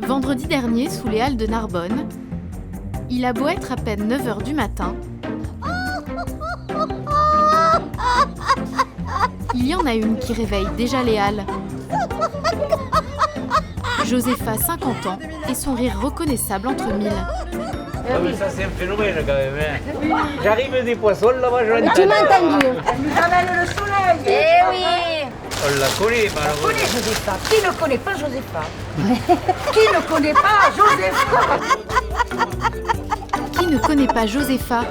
Vendredi dernier, sous les halles de Narbonne, il a beau être à peine 9h du matin, il y en a une qui réveille déjà les halles. Josepha, 50 ans, et son rire reconnaissable entre mille. Ah oui, ça c'est un phénomène quand même. Hein. J'arrive des poissons là-bas, je l'entends. Tu m'as entendu? Elle nous amène le soleil. Eh oui. On la connaît, On malheureusement. connaît Josepha. Qui ne connaît pas Josepha? Qui ne connaît pas Josepha? Qui ne connaît pas Josepha,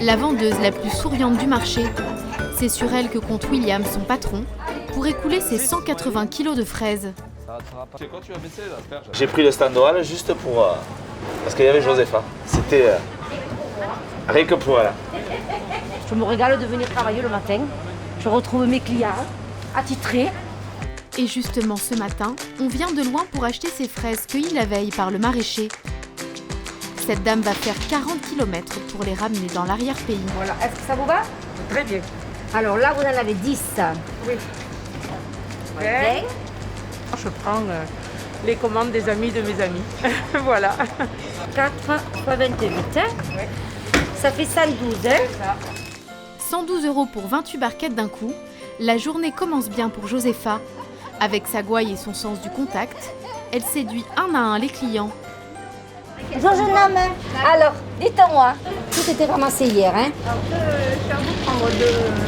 la vendeuse la plus souriante du marché? C'est sur elle que compte William, son patron, pour écouler ses 180 kilos de fraises. C'est quand tu as baissé là, J'ai pris le stand oral juste pour... parce qu'il y avait Josepha. C'était... rien que pour elle. Je me régale de venir travailler le matin. Je retrouve mes clients attitrés. Et justement ce matin, on vient de loin pour acheter ces fraises cueillies la veille par le maraîcher. Cette dame va faire 40 km pour les ramener dans l'arrière-pays. Voilà, est-ce que ça vous va? Très bien. Alors là, vous en avez 10. Oui. Ouais. Je prends les commandes des amis de mes amis. Voilà. 4 fois 28. Hein? Ça fait 112. Hein? 112 € pour 28 barquettes d'un coup, la journée commence bien pour Josepha. Avec sa gouaille et son sens du contact, elle séduit un à un les clients. Bonjour jeune homme. Alors, dites-moi, tout était ramassé hier. Hein? Je vais vous prendre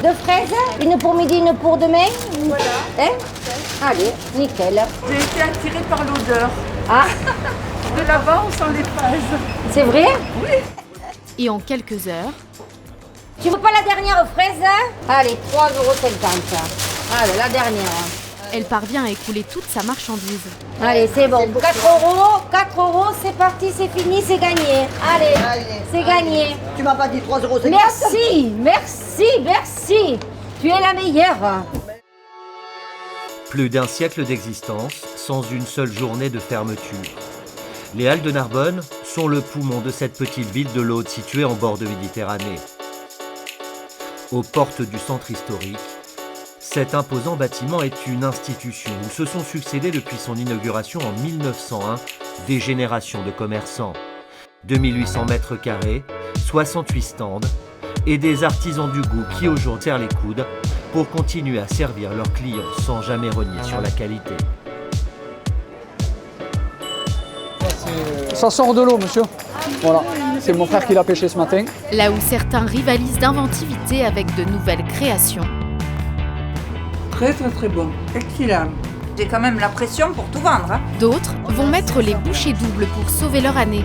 Deux fraises, une pour midi, une pour demain. Voilà. Hein? Allez, nickel. J'ai été attirée par l'odeur. Ah, De là-bas, on sent les fraises. c'est vrai? Et en quelques heures, Tu veux pas la dernière fraise? Allez, 3,50 €. Allez, la dernière. elle parvient à écouler toute sa marchandise. Allez, c'est bon. 4 €, 4 €, c'est parti, c'est fini, c'est gagné. Allez, c'est gagné. Tu m'as pas dit 3,50 €. Merci, merci, merci. Tu es la meilleure. Plus d'un siècle d'existence, sans une seule journée de fermeture. Les Halles de Narbonne sont le poumon de cette petite ville de l'Aude située en bord de Méditerranée. Aux portes du centre historique, cet imposant bâtiment est une institution où se sont succédés depuis son inauguration en 1901 des générations de commerçants. 2800 mètres carrés, 68 stands et des artisans du goût qui aujourd'hui serrent les coudes pour continuer à servir leurs clients sans jamais renier sur la qualité. Ça sort de l'eau, monsieur. Voilà, c'est mon frère qui l'a pêché ce matin. Là où certains rivalisent d'inventivité avec de nouvelles créations, Très très très bon. Excellent. J'ai quand même la pression pour tout vendre. Hein. d'autres vont mettre les bouchées doubles pour sauver leur année.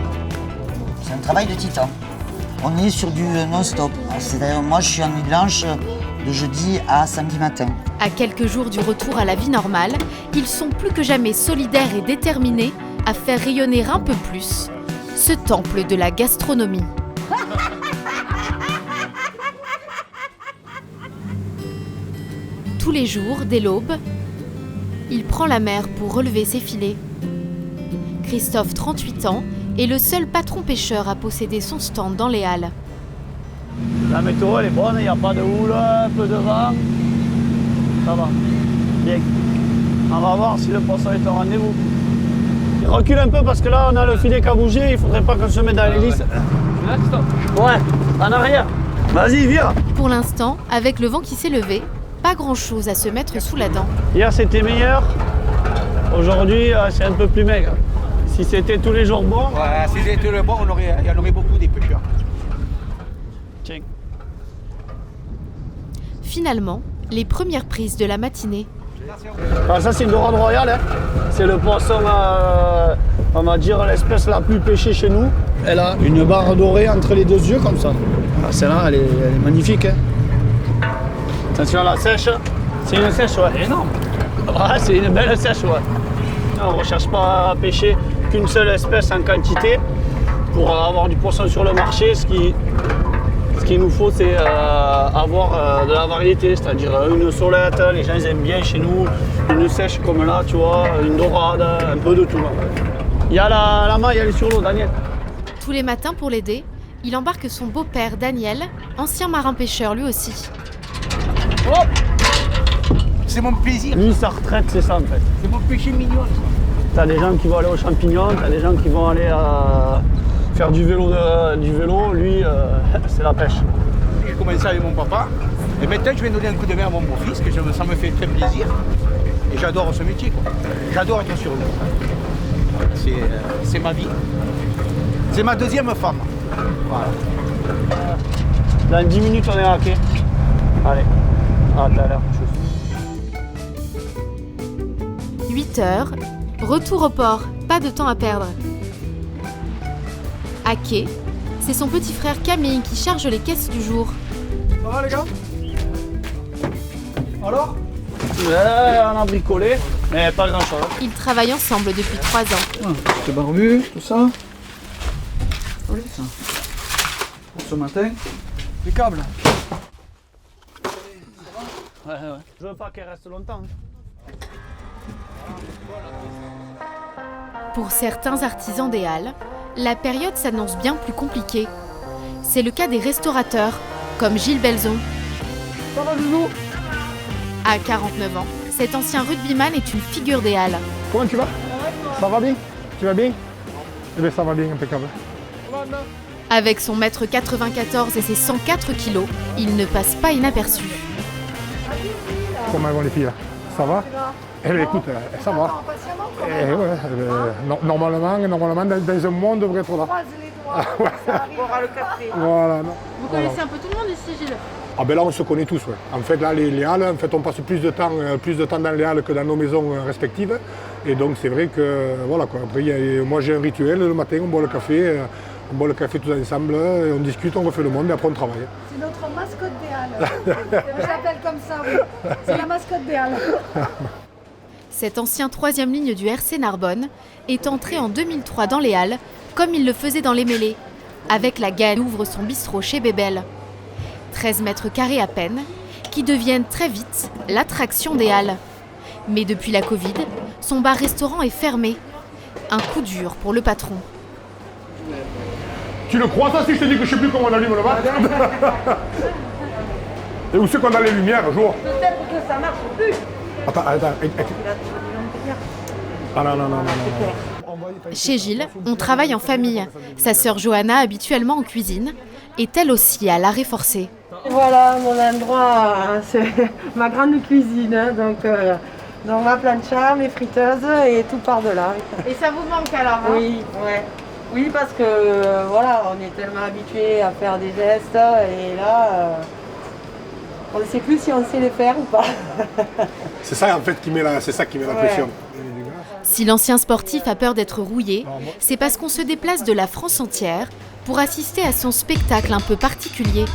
C'est un travail de titan. On est sur du non-stop. C'est-à-dire, moi, je suis en nuit blanche de jeudi à samedi matin. À quelques jours du retour à la vie normale, ils sont plus que jamais solidaires et déterminés à faire rayonner un peu plus ce temple de la gastronomie. Tous les jours, dès l'aube, il prend la mer pour relever ses filets. Christophe, 38 ans, est le seul patron pêcheur à posséder son stand dans les Halles. La météo elle est bonne, il n'y a pas de houle, un peu de vent. Ça va. Bien. On va voir si le poisson est au rendez-vous. Il recule un peu parce que là on a le filet qui a bougé, il ne faudrait pas qu'on se mette dans l'hélice. Ouais, en arrière. Vas-y, viens. Pour l'instant, avec le vent qui s'est levé, pas grand-chose à se mettre sous la dent. Hier c'était meilleur, aujourd'hui c'est un peu plus maigre. Si c'était tous les jours bon. Ouais, si c'était tous les jours, il y en aurait beaucoup des pêcheurs. Tiens. Finalement, les premières prises de la matinée. Ah, ça c'est une dorade royale, hein. C'est le poisson, on va dire l'espèce la plus pêchée chez nous. Elle a une barre dorée entre les deux yeux comme ça. Ah, celle-là elle est magnifique. Hein. Attention à la sèche, c'est une sèche ouais, énorme. Ouais, c'est une belle sèche ouais. On ne recherche pas à pêcher qu'une seule espèce en quantité pour avoir du poisson sur le marché. Ce qu'il nous faut, c'est avoir de la variété, c'est-à-dire une solette, les gens ils aiment bien chez nous, une sèche comme là, tu vois, une dorade, un peu de tout. Il y a la maille, elle est sur l'eau, Daniel. Tous les matins pour l'aider, il embarque son beau-père Daniel, ancien marin-pêcheur lui aussi. Oh, c'est mon plaisir. Lui, sa retraite, c'est ça en fait. C'est mon péché mignon. T'as des gens qui vont aller aux champignons, t'as des gens qui vont aller faire du vélo. Lui, c'est la pêche. J'ai commencé avec mon papa. Et maintenant, je vais donner un coup de main à mon beau-fils, ça me fait très plaisir. Et j'adore ce métier, quoi. J'adore être sur l'eau. C'est ma vie. C'est ma deuxième femme. Voilà. Dans 10 minutes, on est à quai. Allez, à tout à l'heure. 8 heures, retour au port, pas de temps à perdre. À quai, c'est son petit frère Camille qui charge les caisses du jour. Ça va les gars? Alors? Ouais, on a bricolé, mais pas grand chose. Ils travaillent ensemble depuis 3 ans. C'est barbu, tout ça. Oui, ça. Pour ce matin. Les câbles. Ouais. Je veux pas qu'elle reste longtemps. Pour certains artisans des Halles, la période s'annonce bien plus compliquée. C'est le cas des restaurateurs, comme Gilles Belzon. Ça va, Loulou? À 49 ans, cet ancien rugbyman est une figure des Halles. Comment tu vas? Ça va bien? Tu vas bien? Eh bien ça va bien, impeccable. Avec son mètre 94 et ses 104 kilos, il ne passe pas inaperçu. Comment vont les filles là? Ça va? Eh bien écoute, ça va. Eh ouais, normalement, dans un mois, on devrait être là. Voilà. Vous connaissez un peu tout le monde ici, Gilles? Ah ben là, on se connaît tous, ouais. En fait, là, les halles, en fait, on passe plus de temps dans les halles que dans nos maisons respectives. Et donc, c'est vrai que, voilà quoi. Après, moi, j'ai un rituel, le matin, on boit le café tous ensemble, on discute, on refait le monde et après on travaille. C'est notre mascotte des Halles. Je l'appelle comme ça, oui. C'est la mascotte des Halles. Cet ancien 3e ligne du RC Narbonne est entré en 2003 dans les Halles, comme il le faisait dans les mêlées. Avec la Gaëlle ouvre son bistrot chez Bébel. 13 mètres carrés à peine, qui deviennent très vite l'attraction des Halles. Mais depuis la Covid, son bar-restaurant est fermé. Un coup dur pour le patron. Tu le crois ça si je te dis que je sais plus comment on allume le bar? Et où c'est qu'on a les lumières, jour? Peut-être que ça marche plus. Attends. Ah non. Chez Gilles, on travaille en famille. Sa sœur Johanna, habituellement en cuisine, est elle aussi à l'arrêt forcé. Voilà, mon endroit, c'est ma grande cuisine. Donc ma plancha, mes friteuses et tout par-delà. Et ça vous manque alors, hein? Oui, ouais. Oui, parce que voilà, on est tellement habitué à faire des gestes et là, on ne sait plus si on sait les faire ou pas. C'est ça en fait qui met la pression. Si l'ancien sportif a peur d'être rouillé, c'est parce qu'on se déplace de la France entière pour assister à son spectacle un peu particulier.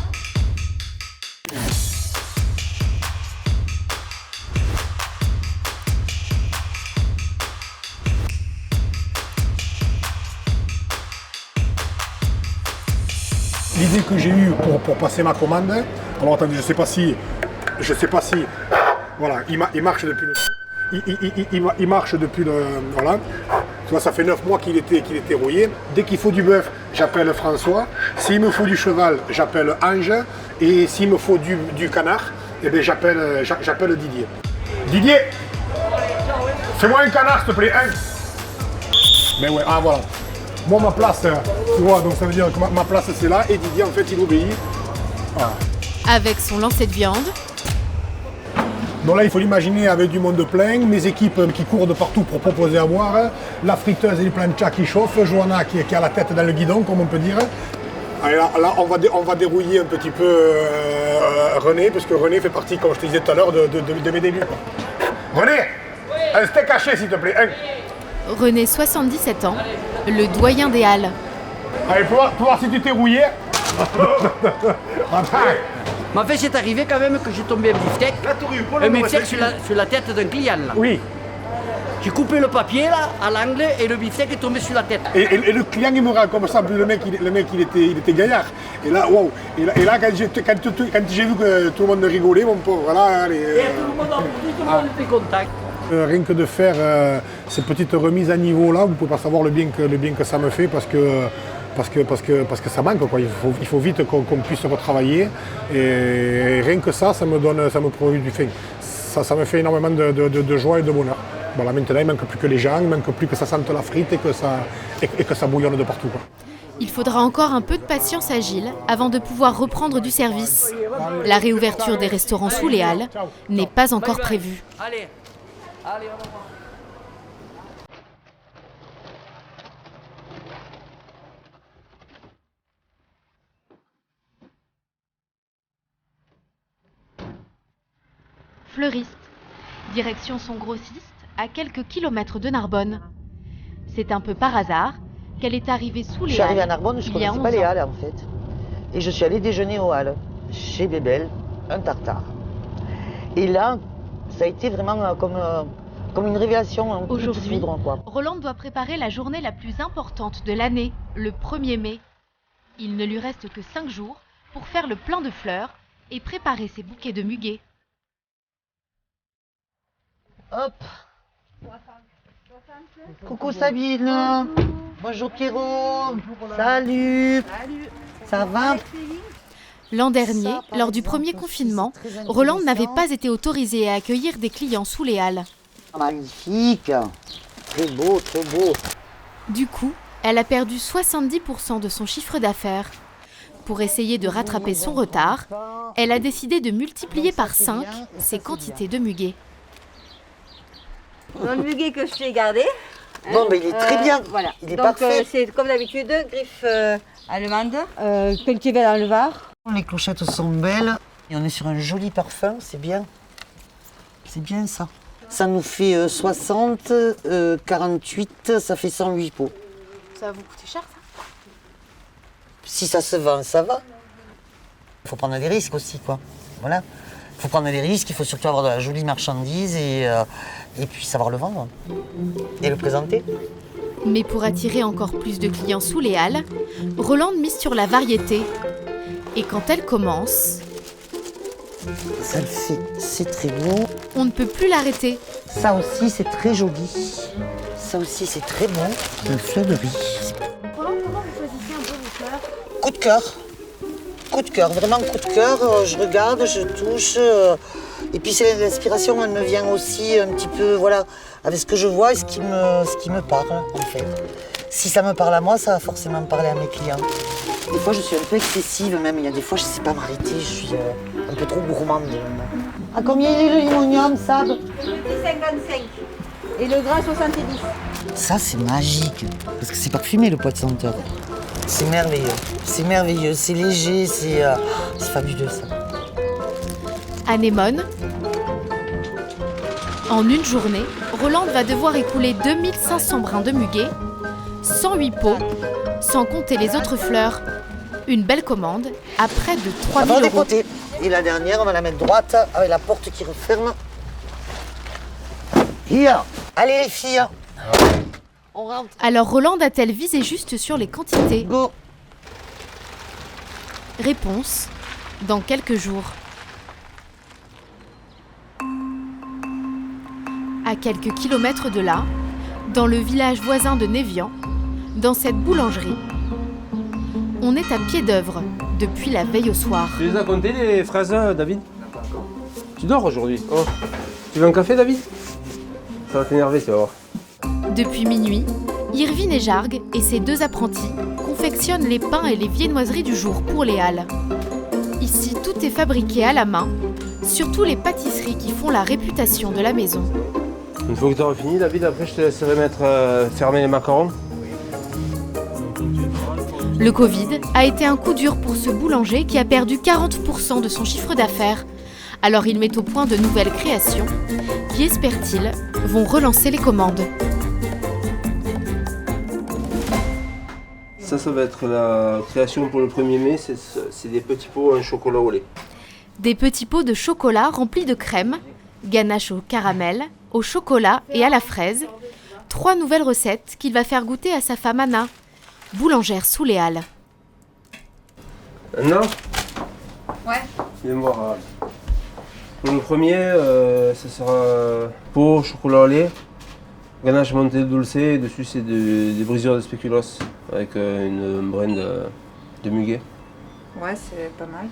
L'idée que j'ai eue pour passer ma commande, alors attendez, je sais pas si, voilà, il marche depuis le, il marche depuis le, voilà, tu vois, ça fait 9 mois qu'il était rouillé. Dès qu'il faut du bœuf, j'appelle François. S'il me faut du cheval, j'appelle Ange. Et s'il me faut du canard, eh bien j'appelle Didier. Didier, fais-moi un canard s'il te plaît, hein. Mais ouais, ah voilà. Moi, ma place, tu vois, donc ça veut dire que ma place c'est là et Didier en fait il obéit. Voilà. Avec son lancer de viande. Donc là il faut l'imaginer avec du monde plein, mes équipes qui courent de partout pour proposer à boire, la friteuse et les planchas qui chauffent, Johanna qui a la tête dans le guidon comme on peut dire. Allez, là on va dérouiller un petit peu René, parce que René fait partie, comme je te disais tout à l'heure, de mes débuts. René, un steak haché s'il te plaît. René, 77 ans, le doyen des Halles. Allez, pour voir si tu t'es rouillé. Mais en fait, c'est arrivé quand même que j'ai tombé un beefsteak sur la tête d'un client. Là. Oui. J'ai coupé le papier là, à l'angle, et le beefsteak est tombé sur la tête. Et le client il me regarde comme ça, le mec il était gaillard. Et là, wow. Et là quand j'ai vu que tout le monde rigolait, mon pauvre, voilà. Allez, et tout le monde était contact. Rien que de faire ces petites remises à niveau là, vous ne pouvez pas savoir le bien que ça me fait parce que ça manque quoi. Il faut vite qu'on puisse retravailler et rien que ça me procure du faim. Ça me fait énormément de joie et de bonheur. Voilà, maintenant, il ne manque plus que les gens, il ne manque plus que ça sente la frite et que ça bouillonne de partout, quoi. Il faudra encore un peu de patience à Gilles avant de pouvoir reprendre du service. La réouverture des restaurants sous les Halles n'est pas encore prévue. Allez, allez, on va voir. Fleuriste, direction son grossiste, à quelques kilomètres de Narbonne. C'est un peu par hasard qu'elle est arrivée sous les Halles. Je suis arrivée à Narbonne, je ne connaissais pas les Halles en fait. Et je suis allée déjeuner aux Halles, chez Bébel, un tartare. Et là, ça a été vraiment comme une révélation. Aujourd'hui, Rolande doit préparer la journée la plus importante de l'année, le 1er mai. Il ne lui reste que 5 jours pour faire le plein de fleurs et préparer ses bouquets de muguet. Hop. Coucou Sabine. Bonjour Pierrot. Salut. Ça va? L'an dernier, lors du premier confinement, Rolande n'avait pas été autorisée à accueillir des clients sous les Halles. Magnifique. Très beau, très beau. Du coup, elle a perdu 70% de son chiffre d'affaires. Pour essayer de rattraper son retard, elle a décidé de multiplier par 5 ses quantités de muguet. Dans le muguet que je t'ai gardé. Bon, mais il est très bien. Voilà. Il est parfait. C'est comme d'habitude, griffe allemande, cultivée dans le Var. Les clochettes sont belles. Et on est sur un joli parfum, c'est bien. C'est bien ça. Ça nous fait 60, 48, ça fait 108 pots. Ça va vous coûter cher, ça? Si ça se vend, ça va. Il faut prendre des risques aussi, quoi. Voilà. Il faut prendre des risques, il faut surtout avoir de la jolie marchandise et puis savoir le vendre et le présenter. Mais pour attirer encore plus de clients sous les Halles, Rolande mise sur la variété. Et quand elle commence... Ça le fait, c'est très beau. On ne peut plus l'arrêter. Ça aussi, c'est très joli. Ça aussi, c'est très bon. Le fleurerie. Rolande, comment vous choisissez un peu vos fleurs? Coup de cœur. Coup de cœur, vraiment coup de cœur. Je regarde, je touche. Et puis l'inspiration, elle me vient aussi un petit peu, voilà, avec ce que je vois et ce qui me parle, en fait. Si ça me parle à moi, ça va forcément parler à mes clients. Des fois, je suis un peu excessive même. Il y a des fois, je ne sais pas m'arrêter. Je suis un peu trop gourmande. À combien il est le limonium, Sab? Le petit 55 et le gras 70. Ça, c'est magique. Parce que c'est parfumé, le pois de senteur. C'est merveilleux. C'est merveilleux. C'est léger. C'est fabuleux, ça. Anémone. En une journée, Rolande va devoir écouler 2500 brins de muguet, 108 pots, sans compter les autres fleurs. Une belle commande à près de 3000 €. Côtés. Et la dernière, on va la mettre droite avec la porte qui referme. Here. Allez les filles. On rentre. Alors Rolande a-t-elle visé juste sur les quantités? Go. Réponse, dans quelques jours. À quelques kilomètres de là, dans le village voisin de Névian, dans cette boulangerie, on est à pied d'œuvre depuis la veille au soir. Tu les as comptés les fraises, David? Tu dors aujourd'hui? Oh. Tu veux un café, David? Ça va t'énerver, tu vas voir. Depuis minuit, Irvine et Jargue et ses 2 apprentis confectionnent les pains et les viennoiseries du jour pour les Halles. Ici, tout est fabriqué à la main, surtout les pâtisseries qui font la réputation de la maison. Une fois que tu auras fini, David, après je te laisserai fermer les macarons. Le Covid a été un coup dur pour ce boulanger qui a perdu 40% de son chiffre d'affaires. Alors il met au point de nouvelles créations qui, espère-t-il, vont relancer les commandes. Ça va être la création pour le 1er mai, c'est des petits pots en chocolat au lait. Des petits pots de chocolat remplis de crème, ganache au caramel, au chocolat et à la fraise. 3 nouvelles recettes qu'il va faire goûter à sa femme Anna, boulangère sous les Halles. Anna? Ouais. Viens voir. Pour le premier, ça sera pot, chocolat au lait, ganache montée dulce, et dessus c'est des brisures de spéculoos avec une brin de muguet. Ouais, c'est pas mal.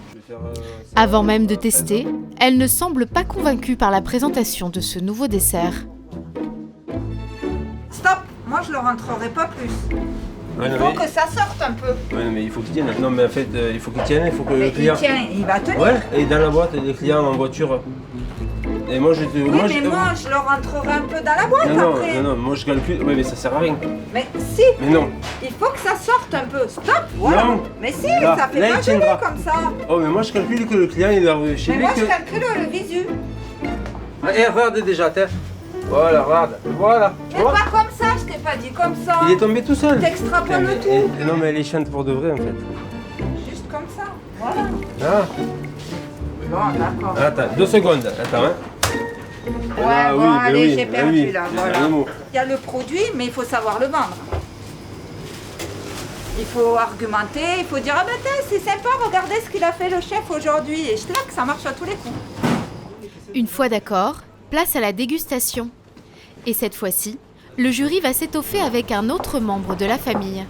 Avant même de tester, elle ne semble pas convaincue par la présentation de ce nouveau dessert. Moi, je le rentrerai pas plus. Ouais, Il faut que ça sorte un peu. Ouais, mais il faut qu'il tienne. Non, mais en fait, il faut qu'il tienne, il faut que Mais le client. il tient, il va tenir. Ouais, et dans la boîte, les clients en voiture. Et moi, je te. Oui, moi, mais moi, je le rentrerai un peu dans la boîte non, après. non, moi je calcule. Ouais, mais ça sert à rien. Mais si. Mais non. Il faut que ça sorte un peu. Stop. Voilà. Non. Mais si, Là, ça fait là, pas il tiendra. gelé comme ça. Oh, mais moi je calcule que le client il arrive chez Mais lui. moi, que... je calcule le visu. Eh, regarde déjà, tiens. Voilà, regarde. Voilà. Tu Mais vois, pas comme ça, je t'ai pas dit comme ça. il est tombé tout seul. T'extrapoles le tout. Non, mais elle est chiante pour de vrai en fait. Juste comme ça. Voilà. Ah, Bon, d'accord. attends, 2 secondes. Attends, hein. Ouais, Ah, bon, oui, ben allez, oui, j'ai ben perdu oui. là. C'est Voilà. un mot. Il y a le produit, mais il faut savoir le vendre. Il faut argumenter, il faut dire ah ben tiens, c'est sympa, regardez ce qu'il a fait le chef aujourd'hui. Et clac, ça marche à tous les coups. Une fois d'accord, place à la dégustation. Et cette fois-ci, le jury va s'étoffer avec un autre membre de la famille.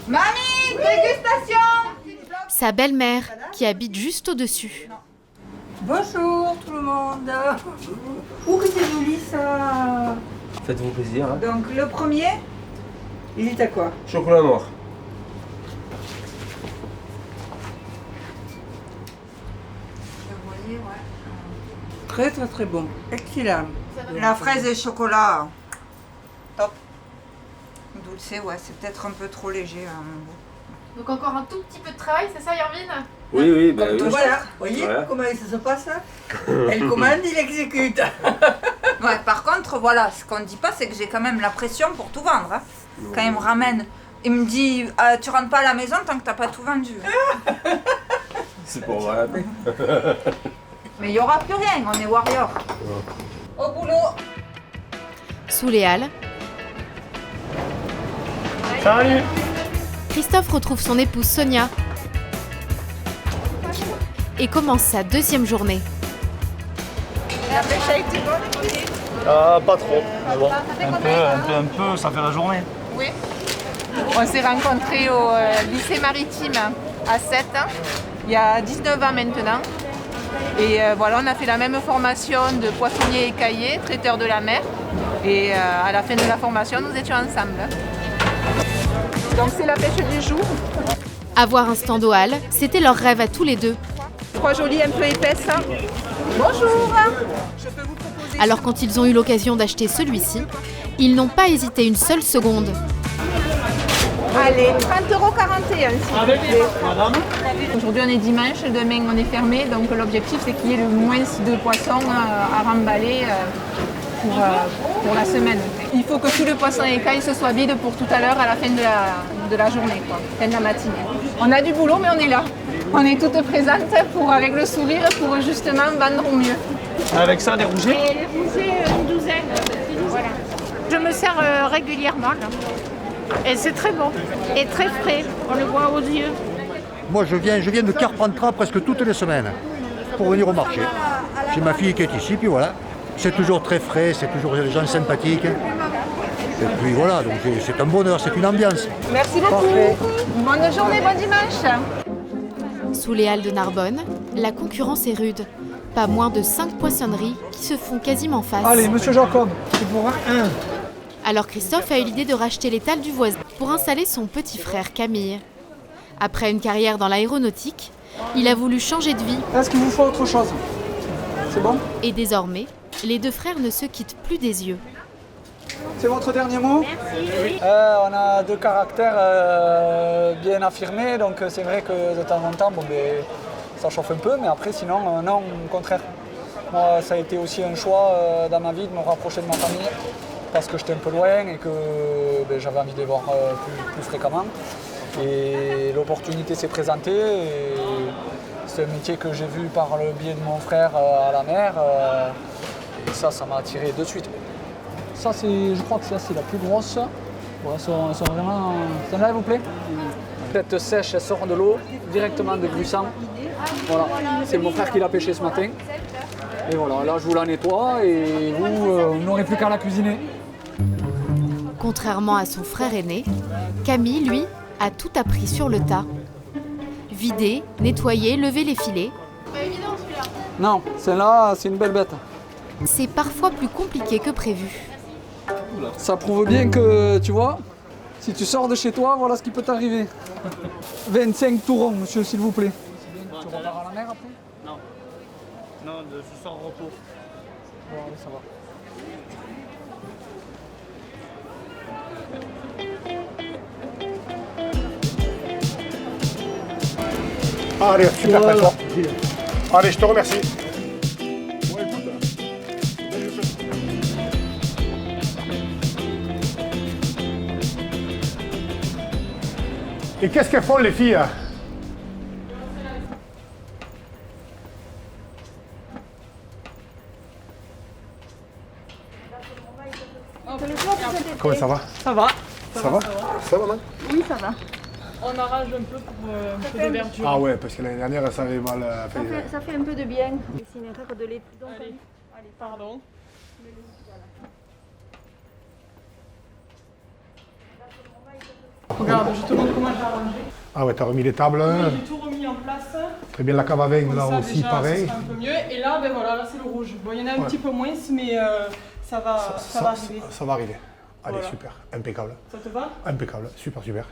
Mamie, dégustation. Sa belle-mère, qui habite juste au-dessus. Bonjour tout le monde. Oh que c'est joli ça. Faites-vous plaisir. Hein. Donc le premier, il est à quoi? Chocolat noir. Très très très bon. Excellent. La fraise et chocolat. Top. Dulce, ouais, c'est peut-être un peu trop léger. Donc encore un tout petit peu de travail, c'est ça Yervine? Oui, bah oui. Voilà, vous voyez comment ça se passe? Elle commande, il exécute. Ouais, par contre, voilà, ce qu'on ne dit pas, c'est que j'ai quand même la pression pour tout vendre. Hein. Quand il me ramène, il me dit tu rentres pas à la maison tant que t'as pas tout vendu. C'est pour moi la paix. Mais il n'y aura plus rien, on est warrior. Au boulot. Sous les halles, Salut. Christophe retrouve son épouse Sonia et commence sa deuxième journée. La pêche a été bonne? Pas trop, mais bon, un peu, ça fait la journée. Oui. On s'est rencontrés au lycée maritime à 7 ans, il y a 19 ans maintenant. Et voilà, on a fait la même formation de poissonnier écaillé, traiteur de la mer. Et à la fin de la formation, nous étions ensemble. Donc c'est la pêche du jour. Avoir un stand aux halles, c'était leur rêve à tous les deux. 3 jolies un peu épaisses. Bonjour. Alors quand ils ont eu l'occasion d'acheter celui-ci, ils n'ont pas hésité une seule seconde. Allez, 30,41 €, s'il vous plaît. Aujourd'hui on est dimanche, demain on est fermé, donc l'objectif c'est qu'il y ait le moins de poissons à remballer pour la semaine. Il faut que tout le poisson écaille se soit vide pour tout à l'heure à la fin de la journée, fin de la matinée. On a du boulot mais on est là. On est toutes présentes avec le sourire pour justement vendre au mieux. Avec ça, des rougets? Et les rougets, une douzaine. Voilà. Je me sers régulièrement là. Et c'est très bon et très frais, on le voit aux yeux. Moi je viens de Carpentras presque toutes les semaines pour venir au marché. J'ai ma fille qui est ici, puis voilà. C'est toujours très frais, c'est toujours des gens sympathiques. Et puis voilà, donc c'est un bonheur, c'est une ambiance. Merci beaucoup. Parfait. Bonne journée, bon dimanche. Sous les halles de Narbonne, la concurrence est rude. Pas moins de 5 poissonneries qui se font quasiment face. Allez, monsieur Jacob, c'est pour un. Alors Christophe a eu l'idée de racheter l'étal du voisin pour installer son petit frère Camille. Après une carrière dans l'aéronautique, il a voulu changer de vie. Est-ce qu'il vous faut autre chose? C'est bon? Et désormais, les deux frères ne se quittent plus des yeux. C'est votre dernier mot? Merci. On a deux caractères bien affirmés, donc c'est vrai que de temps en temps, ça chauffe un peu, mais après sinon, non, au contraire. Moi, ça a été aussi un choix dans ma vie de me rapprocher de ma famille, parce que j'étais un peu loin et que j'avais envie de les voir plus fréquemment. Et l'opportunité s'est présentée, et c'est un métier que j'ai vu par le biais de mon frère à la mer, et ça m'a attiré de suite. Ça, je crois que ça, c'est la plus grosse. Bon, elles sont vraiment... Celle-là, vous plaît? Tête sèche, elle sort de l'eau, directement de Gruissant. Voilà, c'est mon frère qui l'a pêché ce matin. Et voilà, là, je vous la nettoie et vous n'aurez plus qu'à la cuisiner. Contrairement à son frère aîné, Camille, lui, a tout appris sur le tas. Vider, nettoyer, lever les filets. Pas évident celui-là. Non, celle-là, c'est une belle bête. C'est parfois plus compliqué que prévu. Ça prouve bien que, tu vois, si tu sors de chez toi, voilà ce qui peut t'arriver. 25 tourons, monsieur, s'il vous plaît. Tu repars à la mer après? Non. Non, je sors au repos. Bon, allez, ça va. Allez, super Voilà. François. Allez, je te remercie. Et qu'est-ce qu'elles font les filles? Comment ça va? Ça va. Ça va? Ça va, maman? Oui, ça va. On arrange un peu pour un peu de verdure. Ah ouais, parce que l'année dernière, ça avait mal fait. Ça fait un peu de bien. C'est une erreur de lait. Allez, pardon. Regarde, je te montre comment j'ai arrangé. Ah ouais, t'as remis les tables. Oui, j'ai tout remis en place. Très bien, la cave à vin, Comme là ça, aussi, déjà, pareil. ça sera un peu mieux. Et là, ben voilà, là c'est le rouge. Bon, il y en a un Ouais. petit peu moins, mais ça va arriver. Ça va arriver. Allez, Voilà. super, impeccable. Ça te va? Impeccable, super, super.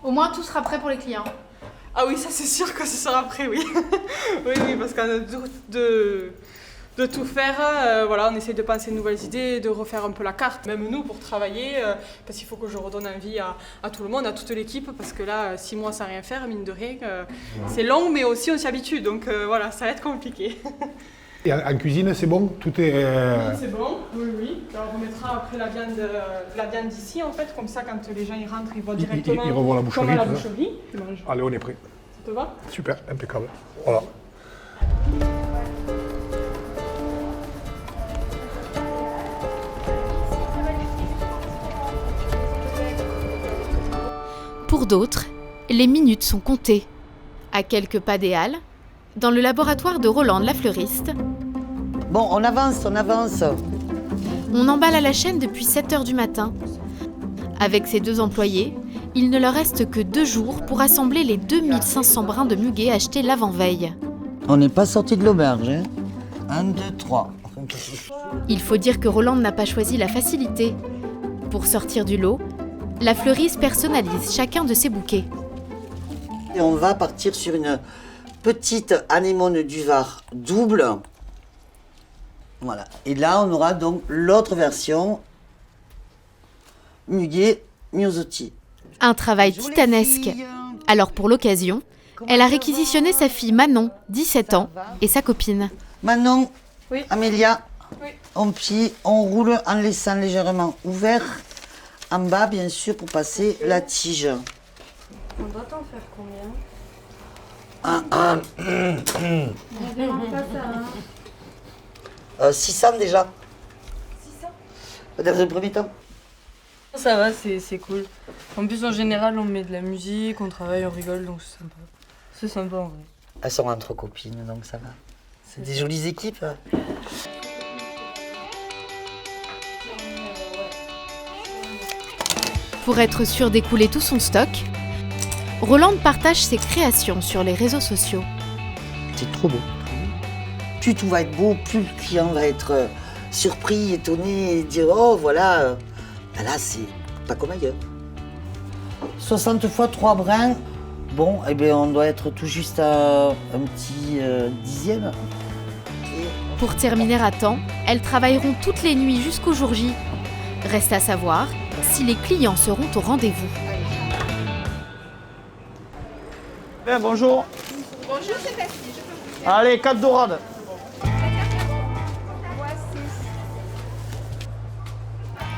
Au moins, tout sera prêt pour les clients. Ah oui, ça c'est sûr que ce sera prêt, oui. oui, parce qu'on a de tout faire, voilà, on essaie de penser de nouvelles idées, de refaire un peu la carte, même nous pour travailler, parce qu'il faut que je redonne envie à tout le monde, à toute l'équipe, parce que là, 6 mois sans rien faire, mine de rien, c'est long, mais aussi on s'y habitue, donc voilà, ça va être compliqué. Et en cuisine, c'est bon? Tout est... Oui, c'est bon, oui. Alors, on remettra après la viande d'ici, en fait, comme ça, quand les gens y rentrent, ils voient directement Ils revoient la boucherie, comment la tout ça. boucherie. Ils mangent. Allez, on est prêt. Ça te va? Super, impeccable. Voilà. Pour d'autres, les minutes sont comptées. À quelques pas des halles, dans le laboratoire de Rolande la fleuriste, Bon, on avance, on avance. on emballe à la chaîne depuis 7 h du matin. Avec ses 2 employés, il ne leur reste que 2 jours pour assembler les 2500 brins de muguet achetés l'avant-veille. On n'est pas sorti de l'auberge, hein. 1, 2, 3. Il faut dire que Rolande n'a pas choisi la facilité. Pour sortir du lot, la fleuriste personnalise chacun de ses bouquets. Et on va partir sur une petite anémone du Var double. Voilà. Et là, on aura donc l'autre version, muguet myosotis. Un travail titanesque. Alors pour l'occasion, elle a réquisitionné sa fille Manon, 17 ans, et sa copine. Manon, oui. Amélia, oui. On plie, on roule en laissant légèrement ouvert en bas, bien sûr, pour passer la tige. On doit t'en faire combien? On démarre pas ça, 600 déjà. 600? Dans un premier temps. Ça va, c'est cool. En plus, en général, on met de la musique, on travaille, on rigole, donc c'est sympa. C'est sympa en vrai. Elles sont entre copines, donc ça va. C'est des jolies équipes. Pour être sûr d'écouler tout son stock, Rolande partage ses créations sur les réseaux sociaux. C'est trop beau. Plus tout va être beau, plus le client va être surpris, étonné, et dire « Oh, voilà !» Ben là, c'est pas comme ailleurs. 60 fois 3 brins. Bon, eh bien, on doit être tout juste à un petit dixième. Pour terminer à temps, elles travailleront toutes les nuits jusqu'au jour J. Reste à savoir si les clients seront au rendez-vous. Bien, bonjour. Bonjour, c'est Tassi. Je peux vous Allez, 4 dorades.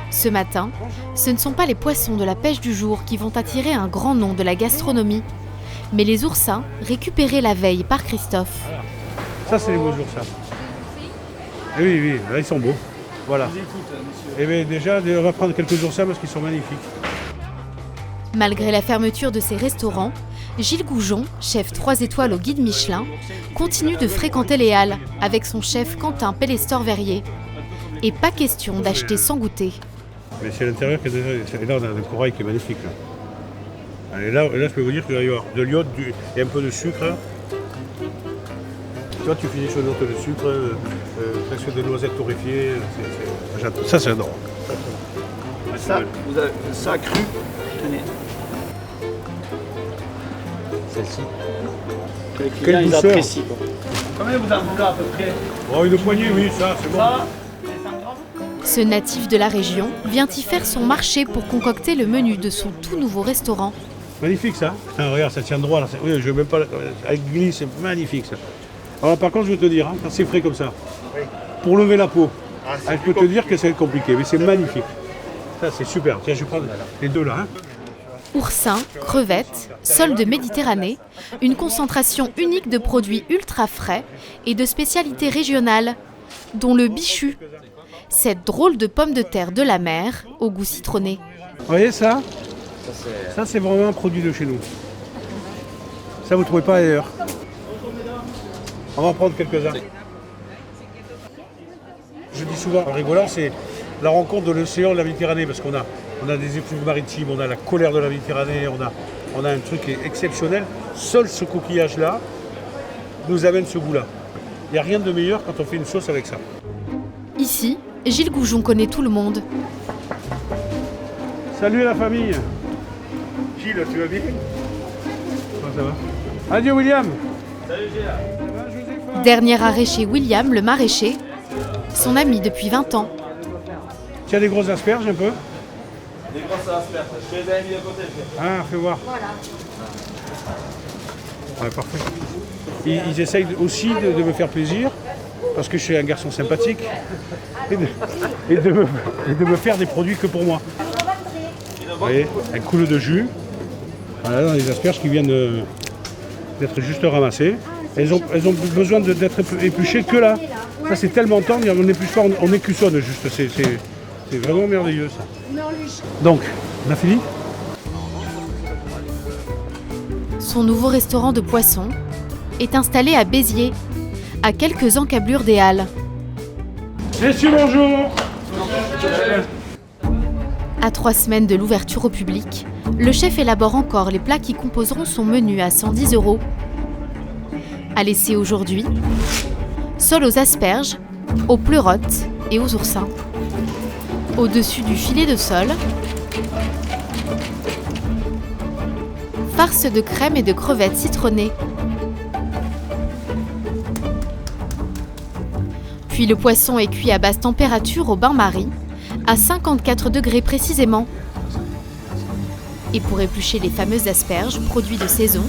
Ce matin, ce ne sont pas les poissons de la pêche du jour qui vont attirer un grand nom de la gastronomie, mais les oursins récupérés la veille par Christophe. Ça, c'est les beaux oursins. Oui, là, ils sont beaux. Voilà. Et bien, déjà, on va prendre quelques oursins parce qu'ils sont magnifiques. Malgré la fermeture de ses restaurants, Gilles Goujon, chef 3 étoiles au guide Michelin, continue de fréquenter les halles avec son chef Quentin Pellestor-Verrier. Et pas question d'acheter sans goûter. Mais c'est l'intérieur qui est déjà... Là, on a un corail qui est magnifique. Là. Et là, je peux vous dire qu'il va y avoir de l'iode et un peu de sucre. Toi, tu finis sur une note de sucre, presque des noisettes torréfiées. Ça, c'est adorable. Ça, vous avez ça cru. Tenez. Celle-ci. Quelle douceur. Apprécient, quoi. Combien vous en voulez à peu près? Oh, une poignée, oui, ça, c'est bon. Ce natif de la région vient y faire son marché pour concocter le menu de son tout nouveau restaurant. Magnifique ça. Putain, regarde, ça tient droit là. Oui, je vais même pas. Avec glisse, c'est magnifique ça. Alors par contre, je vais te dire, hein, quand c'est frais comme ça, pour lever la peau, je peux te dire que c'est compliqué, mais c'est magnifique. Ça, c'est super. Tiens, je vais prendre les deux là. Hein. Oursins, crevettes, sole de Méditerranée, une concentration unique de produits ultra frais et de spécialités régionales, dont le bichu, cette drôle de pomme de terre de la mer au goût citronné. Vous voyez ça? Ça, c'est vraiment un produit de chez nous. Ça, vous ne trouvez pas ailleurs. On va en prendre quelques-uns. Je dis souvent, en rigolant, c'est la rencontre de l'océan et de la Méditerranée, parce qu'on a des effluves maritimes, on a la colère de la Méditerranée, on a un truc exceptionnel. Seul ce coquillage-là nous amène ce goût-là. Il n'y a rien de meilleur quand on fait une sauce avec ça. Ici, Gilles Goujon connaît tout le monde. Salut la famille. Gilles, tu vas bien? Comment ça va? Adieu William. Salut Gilles. Dernier arrêt chez William, le maraîcher, son ami depuis 20 ans. Tu as des grosses asperges un peu? Des grosses asperges. Je les ai mis de côté. Ah, fais voir. Voilà. Ouais, parfait. Ils essayent aussi de me faire plaisir, parce que je suis un garçon sympathique, et de me faire des produits que pour moi. Vous voyez, un couple de jus. Voilà, les asperges qui viennent d'être juste ramassées. Elles ont besoin d'être épluchées que là. Ça, c'est tellement tendre, on n'épluche pas, on écussonne juste. C'est vraiment merveilleux, ça. Donc, on a fini? Son nouveau restaurant de poissons est installé à Béziers, à quelques encablures des Halles. Messieurs, bonjour. À 3 semaines de l'ouverture au public, le chef élabore encore les plats qui composeront son menu à 110 €. À laisser aujourd'hui, sole aux asperges, aux pleurotes et aux oursins. Au-dessus du filet de sole, farce de crème et de crevettes citronnées. Puis le poisson est cuit à basse température au bain-marie, à 54 degrés précisément. Et pour éplucher les fameuses asperges, produits de saison,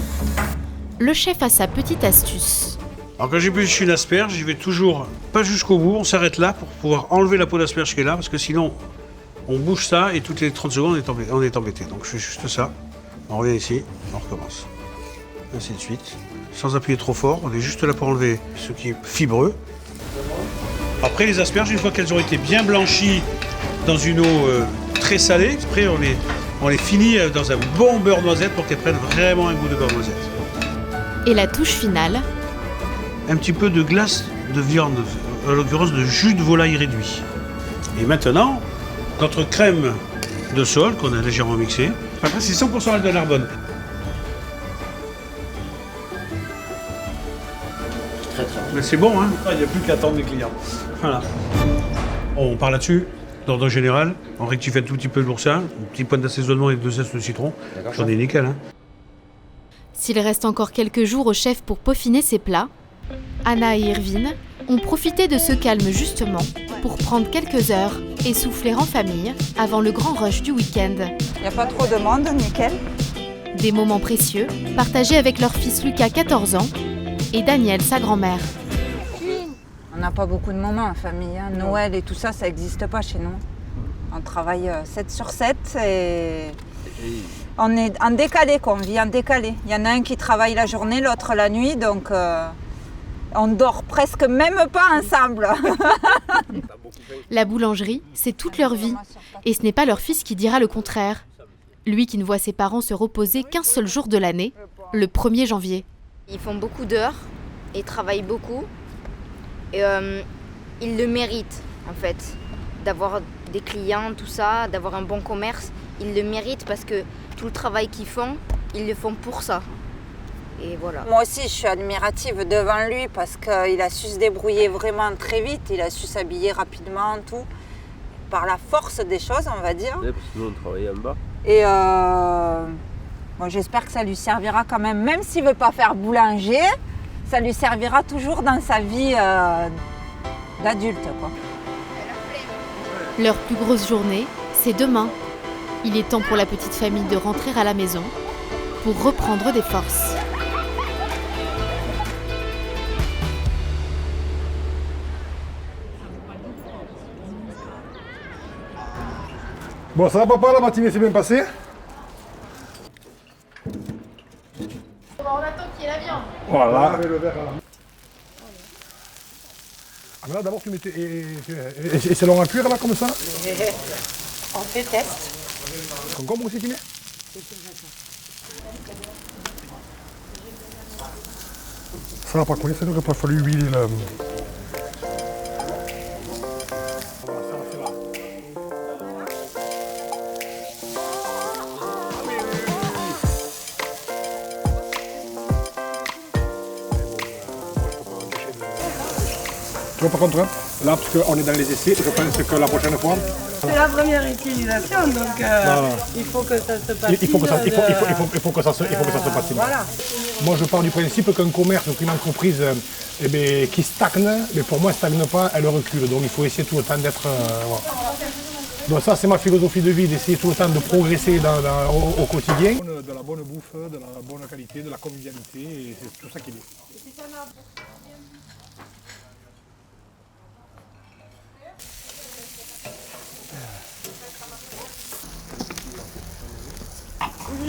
le chef a sa petite astuce. Alors quand j'épluche une asperge, j'y vais toujours pas jusqu'au bout, on s'arrête là pour pouvoir enlever la peau d'asperge qui est là, parce que sinon on bouge ça et toutes les 30 secondes on est embêté. Donc je fais juste ça, on revient ici, on recommence. Ainsi de suite, sans appuyer trop fort, on est juste là pour enlever ce qui est fibreux. Après les asperges, une fois qu'elles ont été bien blanchies dans une eau très salée, après on les finit dans un bon beurre noisette pour qu'elles prennent vraiment un goût de beurre noisette. Et la touche finale, un petit peu de glace de viande, en l'occurrence de jus de volaille réduit. Et maintenant, notre crème de sole qu'on a légèrement mixée. Après, c'est 100% Alde Narbonne. Très très bon. Mais c'est bon, hein? Il n'y a plus qu'à attendre les clients. Voilà. On part là-dessus. D'ordre général, on rectifie un tout petit peu l'oursin, un petit point d'assaisonnement et 2 zestes de citron. J'en ai nickel, hein? s'il reste encore quelques jours au chef pour peaufiner ses plats, Anna et Irvine ont profité de ce calme justement pour prendre quelques heures et souffler en famille avant le grand rush du week-end. Il n'y a pas trop de monde, nickel. Des moments précieux partagés avec leur fils Lucas, 14 ans, et Danielle, sa grand-mère. On n'a pas beaucoup de moments en famille. Hein. Noël et tout ça, ça n'existe pas chez nous. On travaille 7 sur 7 et on est en décalé, quoi. On vit en décalé. Il y en a un qui travaille la journée, l'autre la nuit, donc on dort presque même pas ensemble. La boulangerie, c'est toute leur vie. Et ce n'est pas leur fils qui dira le contraire. Lui qui ne voit ses parents se reposer qu'un seul jour de l'année, le 1er janvier. Ils font beaucoup d'heures et travaillent beaucoup. Et ils le méritent, en fait, d'avoir des clients, tout ça, d'avoir un bon commerce. Ils le méritent parce que tout le travail qu'ils font, ils le font pour ça. Et voilà. Moi aussi, je suis admirative devant lui parce qu'il a su se débrouiller vraiment très vite, il a su s'habiller rapidement, tout, par la force des choses, on va dire. Ouais, parce que nous, on travaillait en bas. Et moi, j'espère que ça lui servira quand même s'il ne veut pas faire boulanger, ça lui servira toujours dans sa vie d'adulte, quoi. Leur plus grosse journée, c'est demain. Il est temps pour la petite famille de rentrer à la maison pour reprendre des forces. Bon, ça va papa, la matinée s'est bien passée? On attend qu'il y ait la viande. Voilà. Ah mais là d'abord tu mettais... Et c'est long à cuire là comme ça? On fait test. Concombre aussi tu mets? Ça va pas couler, c'est donc qu'il a fallu huiler le... Tu vois par contre, hein, là, parce qu'on est dans les essais, je pense que la prochaine fois... C'est la première utilisation, donc voilà. il faut que ça se patine. Il faut que ça se patine. Voilà. Moi, je pars du principe qu'un commerce, donc une entreprise qui stagne, mais pour moi, elle ne stagne pas, elle recule. Donc il faut essayer tout le temps d'être... voilà. Donc ça, c'est ma philosophie de vie, d'essayer tout le temps de progresser au quotidien. De la bonne bouffe, de la bonne qualité, de la convivialité, et c'est tout ça qui est.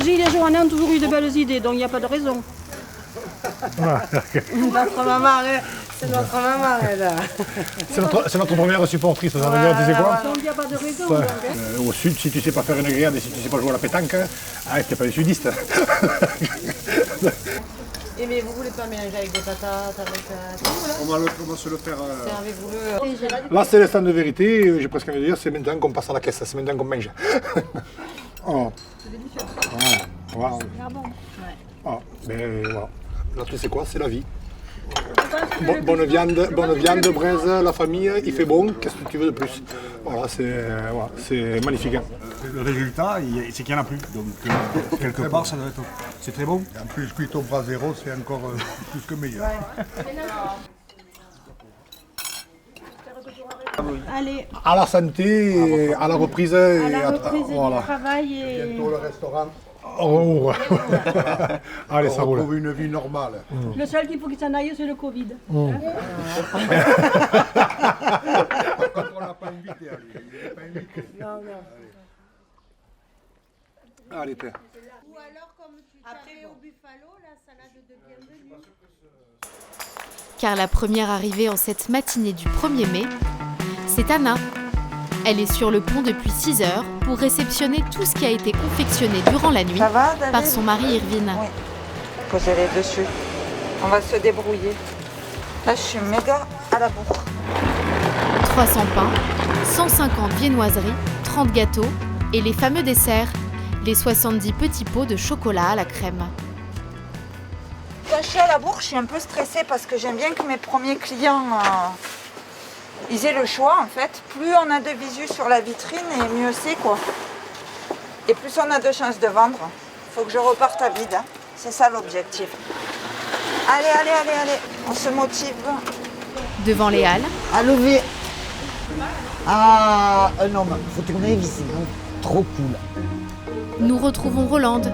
Gilles et Johanna ont toujours eu de belles idées, donc il n'y a pas de raison. Notre maman, c'est notre maman, elle. C'est notre première supportrice, ça veut dire, tu sais quoi? Donc il n'y a pas de raison. Au sud, si tu ne sais pas faire une grillade et si tu ne sais pas jouer à la pétanque, t'es pas un sudiste. Et mais vous voulez pas mélanger avec des patates, avec On va se le faire. Servez-vous-le. Là, c'est l'instant de vérité, j'ai presque envie de dire, c'est maintenant qu'on passe à la caisse, c'est maintenant qu'on mange. Oh. C'est délicieux. Voilà. Ah bon? Ah, mais voilà. Là, tu sais quoi, c'est la vie. Bonne viande, braise, la famille, il fait bon, qu'est-ce que tu veux de plus? Voilà, c'est magnifique. Hein. Le résultat, c'est qu'il n'y en a plus. Donc, quelque part, ça doit être. C'est très bon. En plus, cuit au bras zéro, c'est encore plus que meilleur. Allez. À la santé, à la reprise. Voilà. Du travail et... Bientôt le restaurant. Oh. Allez, ça roule. Pour une vie normale. Le seul qu'il faut qu'il s'en aille, c'est le Covid. On n'a pas invité, allez. Non. Allez, t'es. Ou alors, comme tu t'avais au Buffalo, la salade de bienvenue. Car la première arrivée en cette matinée du 1er mai, c'est Anna. Elle est sur le pont depuis 6 heures pour réceptionner tout ce qui a été confectionné durant la nuit par son mari Irvine. Oui, posez-les dessus. On va se débrouiller. Là, je suis méga à la bourre. 300 pains, 150 viennoiseries, 30 gâteaux et les fameux desserts, les 70 petits pots de chocolat à la crème. Quand je suis à la bourre, je suis un peu stressée parce que j'aime bien que mes premiers clients ils aient le choix en fait. Plus on a de visu sur la vitrine et mieux c'est quoi. Et plus on a de chances de vendre. Il faut que je reparte à vide. Hein. C'est ça l'objectif. Allez, on se motive. Devant les halles. À lever. Ah, un homme. Faut tourner ici. Trop cool. Nous retrouvons Rolande.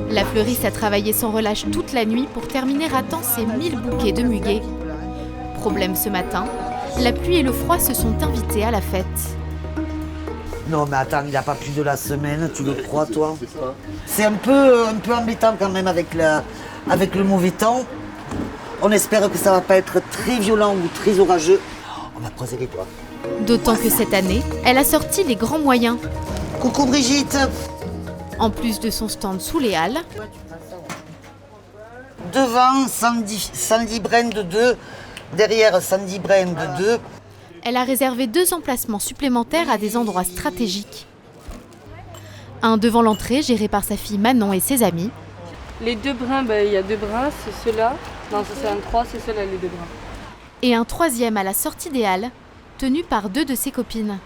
La fleuriste a travaillé sans relâche toute la nuit pour terminer à temps ses 1000 bouquets de muguet. Problème ce matin, la pluie et le froid se sont invités à la fête. Non mais attends, il n'a pas plus de la semaine, tu le crois toi? C'est un peu embêtant quand même avec le mauvais temps. On espère que ça va pas être très violent ou très orageux. On va croiser les doigts. D'autant que cette année, elle a sorti les grands moyens. Coucou Brigitte. En plus de son stand sous les halles. Devant, Sandy Brand de 2. Derrière, Sandy Brand de 2. Elle a réservé 2 emplacements supplémentaires à des endroits stratégiques. Un devant l'entrée, géré par sa fille Manon et ses amis. Les 2 brins, il y a 2 brins, c'est ceux-là. Non, ça c'est un 3, c'est ceux-là les 2 brins. Et un troisième à la sortie des halles, tenu par 2 de ses copines.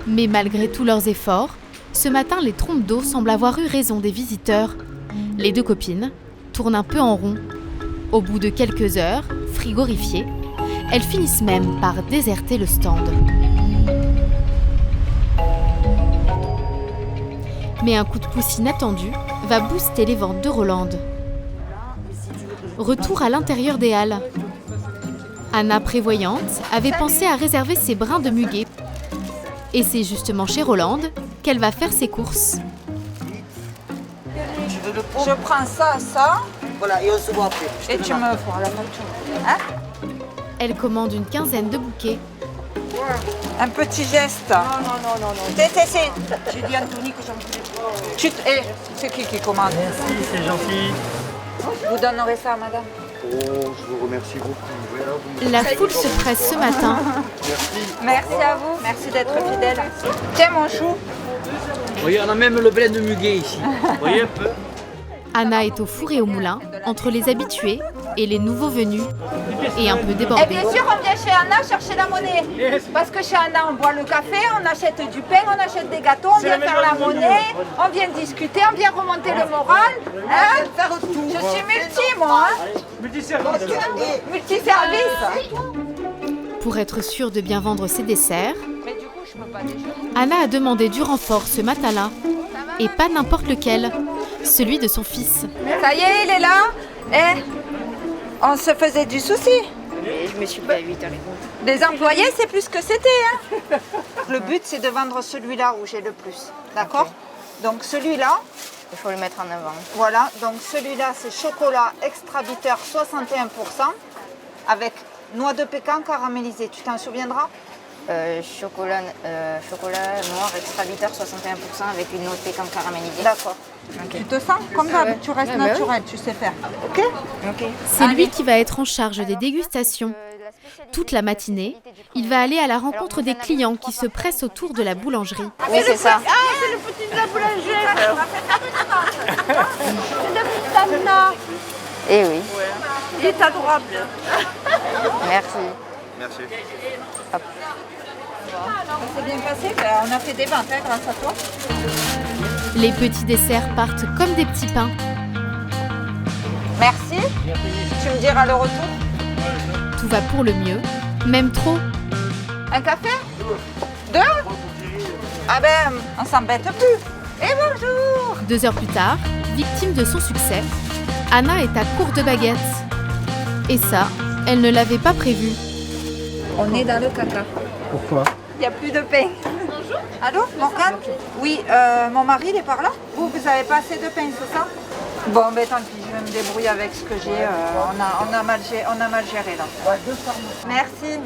Mais malgré tous leurs efforts, ce matin, les trompes d'eau semblent avoir eu raison des visiteurs. Les 2 copines tournent un peu en rond. Au bout de quelques heures, frigorifiées, elles finissent même par déserter le stand. Mais un coup de pouce inattendu va booster les ventes de Rolande. Retour à l'intérieur des halles. Anna, prévoyante, avait pensé à réserver ses brins de muguet. Et c'est justement chez Rolande qu'elle va faire ses courses. Je prends ça. Voilà, et on se voit après. Et tu me feras la facture. Hein? Elle commande une quinzaine de bouquets. Un petit geste. Non. J'ai dit à Anthony que j'en voulais pas. C'est qui commande? Merci, c'est gentil. Vous donnerez ça à madame? Oh, je vous remercie beaucoup. La foule se presse ce matin. Merci à vous. Merci d'être fidèle. Tiens mon chou. Vous voyez, on a même le blé de muguet ici. Vous voyez un peu? Anna est au four et au moulin, entre les habitués et les nouveaux venus, et un peu Et débordée. bien sûr, on vient chez Anna chercher la monnaie. Parce que chez Anna, on boit le café, on achète du pain, on achète des gâteaux, on vient faire la monnaie, on vient discuter, on vient remonter le moral. Hein? Je suis multi, moi. Hein? Multiservice. Pour être sûre de bien vendre ses desserts, Anna a demandé du renfort ce matin-là, et pas n'importe lequel, celui de son fils. Ça y est, il est là. On se faisait du souci. Je me suis pas à 8h30. Les employés, c'est plus que c'était. Hein. Le but, c'est de vendre celui-là où j'ai le plus. D'accord? Donc celui-là. Il faut le mettre en avant. Voilà, donc celui-là, c'est chocolat extra bitter 61% avec noix de pécan caramélisée. Tu t'en souviendras? Chocolat noir extra bitter 61% avec une noix de pécan caramélisée. D'accord. Okay. Tu te sens comme d'hab, tu restes naturel, tu sais faire. Ok? C'est lui qui va être en charge des dégustations. Toute la matinée, il va aller à la rencontre des clients qui se pressent autour de la boulangerie. Oui, c'est ça. Ah, c'est le petit de la boulangère. C'est le petit Anna. Eh oui. Il est adorable. Merci. Merci. Hop. Ça s'est bien passé, on a fait des ventes grâce à toi. Les petits desserts partent comme des petits pains. Merci. Tu me diras le retour. Tout va pour le mieux, même trop. Un café? 2? Ah ben, on s'embête plus. Et bonjour! 2 heures plus tard, victime de son succès, Anna est à court de baguettes. Et ça, elle ne l'avait pas prévu. On est dans le caca. Pourquoi? Il n'y a plus de pain. Bonjour. Allô, Morgane? Oui, mon mari, il est par là. Vous avez pas assez de pain, c'est ça? Bon, ben tant pis, je vais me débrouiller avec ce que j'ai. On a mal géré là. Merci.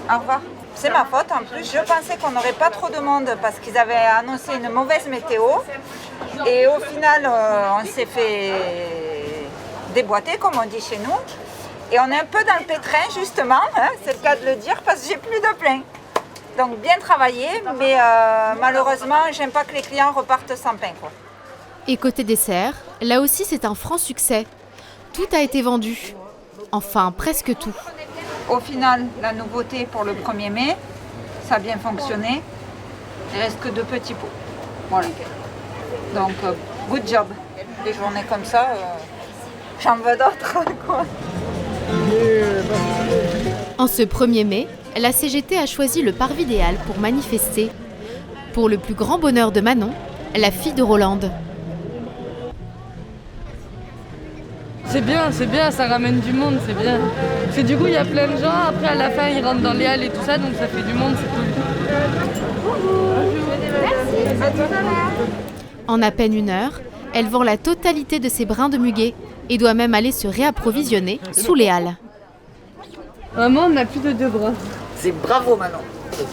Au revoir. C'est ma faute en plus. Je pensais qu'on n'aurait pas trop de monde parce qu'ils avaient annoncé une mauvaise météo. Et au final, on s'est fait déboîter, comme on dit chez nous. Et on est un peu dans le pétrin, justement, hein, c'est le cas de le dire, parce que j'ai plus de plein. Donc bien travaillé, mais malheureusement, j'aime pas que les clients repartent sans pain, quoi. Et côté dessert, là aussi c'est un franc succès. Tout a été vendu. Enfin, presque tout. Au final, la nouveauté pour le 1er mai, ça a bien fonctionné. Il reste que 2 petits pots. Voilà. Donc, good job. Des journées comme ça, j'en veux d'autres, quoi. En ce 1er mai, la CGT a choisi le parvis des Halles pour manifester. Pour le plus grand bonheur de Manon, la fille de Rolande. C'est bien, ça ramène du monde, c'est bien. Parce que du coup, il y a plein de gens, après à la fin, ils rentrent dans les halles et tout ça, donc ça fait du monde, c'est cool. En à peine 1 heure, elle vend la totalité de ses brins de muguet et doit même aller se réapprovisionner sous les halles. Maman, on n'a plus de 2 brins. C'est bravo, Manon.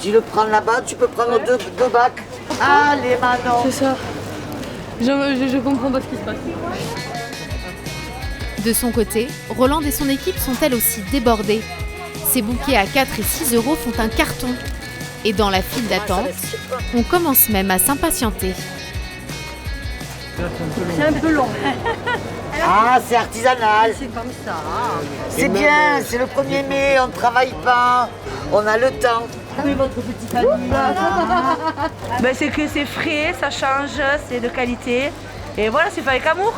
Tu le prends là-bas, tu peux prendre 2 bacs. Allez, Manon. C'est ça. Je comprends pas ce qui se passe. De son côté, Rolande et son équipe sont elles aussi débordées. Ces bouquets à 4 et 6 euros font un carton. Et dans la file d'attente, on commence même à s'impatienter. C'est un peu long. Ah, c'est artisanal. C'est comme ça. C'est bien, c'est le 1er mai, on ne travaille pas, on a le temps. Oui, votre petit panier. Ben, c'est que c'est frais, ça change, c'est de qualité. Et voilà, c'est fait avec amour.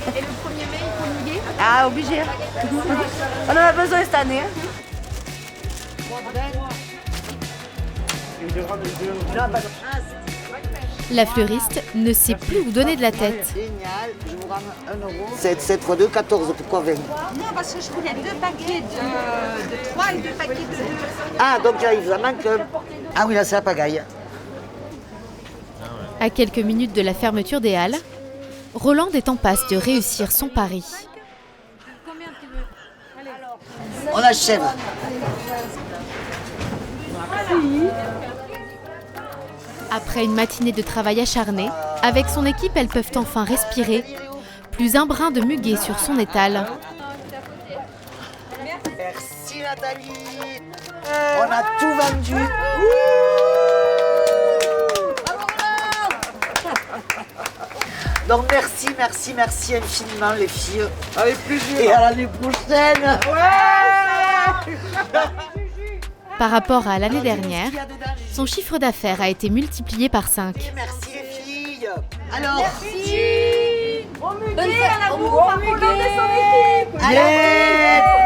Et le 1er mai, il faut mouiller? Ah, obligé. On en a besoin cette année. La fleuriste ne sait plus où donner de la tête. Génial, je vous rends 1 €. 7 x 2, 14, pourquoi 20? Non, parce que je voulais 2 paquets de 3 et 2 paquets de 2. Ah, donc là, il vous en manque un. Ah oui, là, c'est la pagaille. À quelques minutes de la fermeture des halles, Roland est en passe de réussir son pari. On achève. Après une matinée de travail acharné, avec son équipe, elles peuvent enfin respirer. Plus un brin de muguet sur son étal. Merci Nathalie. On a tout vendu. Donc merci infiniment les filles. Avec plaisir. Et à l'année prochaine. Par rapport à l'année dernière, son chiffre d'affaires a été multiplié par 5. Merci les filles. Alors, Merci. Au muguet, à la bouffe, à Roland et son équipe. Yeah.